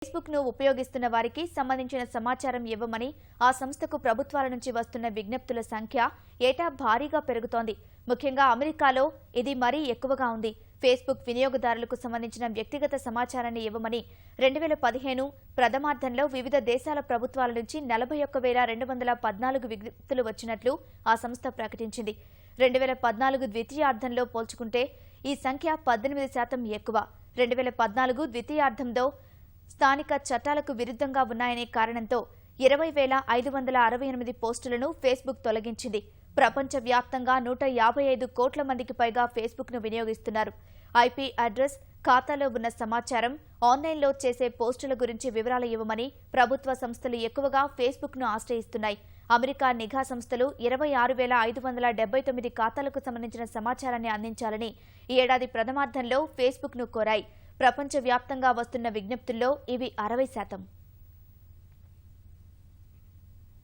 Facebook ను ఉపయోగిస్తున్న వారికి సంబంధించిన సమాచారం ఇవ్వమని ఆ సంస్థకు ప్రభుత్వాల నుంచి వస్తున్న విజ్ఞప్తుల సంఖ్య ఏటా భారీగా పెరుగుతోంది. ముఖ్యంగా అమెరికాలో ఇది మరీ ఎక్కువగా ఉంది. ఫేస్బుక్ వినియోగదారులకు సంబంధించిన వ్యక్తిగత సమాచారాన్ని ఇవ్వమని 2015 ప్రథమార్థంలో వివిధ దేశాల ప్రభుత్వాల నుంచి 41,214 విజ్ఞప్తులు వచ్చినట్లు ఆ సంస్థ ప్రకటించింది. 2014 ద్వితీయార్థంలో పోల్చుకుంటే ఈ సంఖ్య 18% ఎక్కువ. 2014 ద్వితీయార్థంలో స్థానిక చట్టాలకు విరుద్ధంగా ఉన్నాయనే కారణంతో 20,568 పోస్టులను ఫేస్బుక్ తొలగించింది. ప్రపంచవ్యాప్తంగా 155 కోట్ల మందికి పైగా ఫేస్బుక్ ను వినియోగిస్తున్నారు. ఐపీ అడ్రస్, ఖాతాలో ఉన్న సమాచారం, ఆన్లైన్లో చేసే పోస్టుల గురించి వివరాలు ఇవ్వమని ప్రభుత్వ సంస్థలు ఎక్కువగా ఫేస్బుక్ ను ఆశ్రయిస్తున్నాయి. అమెరికా నిఘా సంస్థలు 26,579 ఖాతాలకు సంబంధించిన సమాచారాన్ని అందించాలని ఈ ఏడాది ప్రథమార్థంలో ఫేస్బుక్ ను కోరాయి. ప్రపంచవ్యాప్తంగా వస్తున్న విజ్ఞప్తుల్లో ఇవి 60%.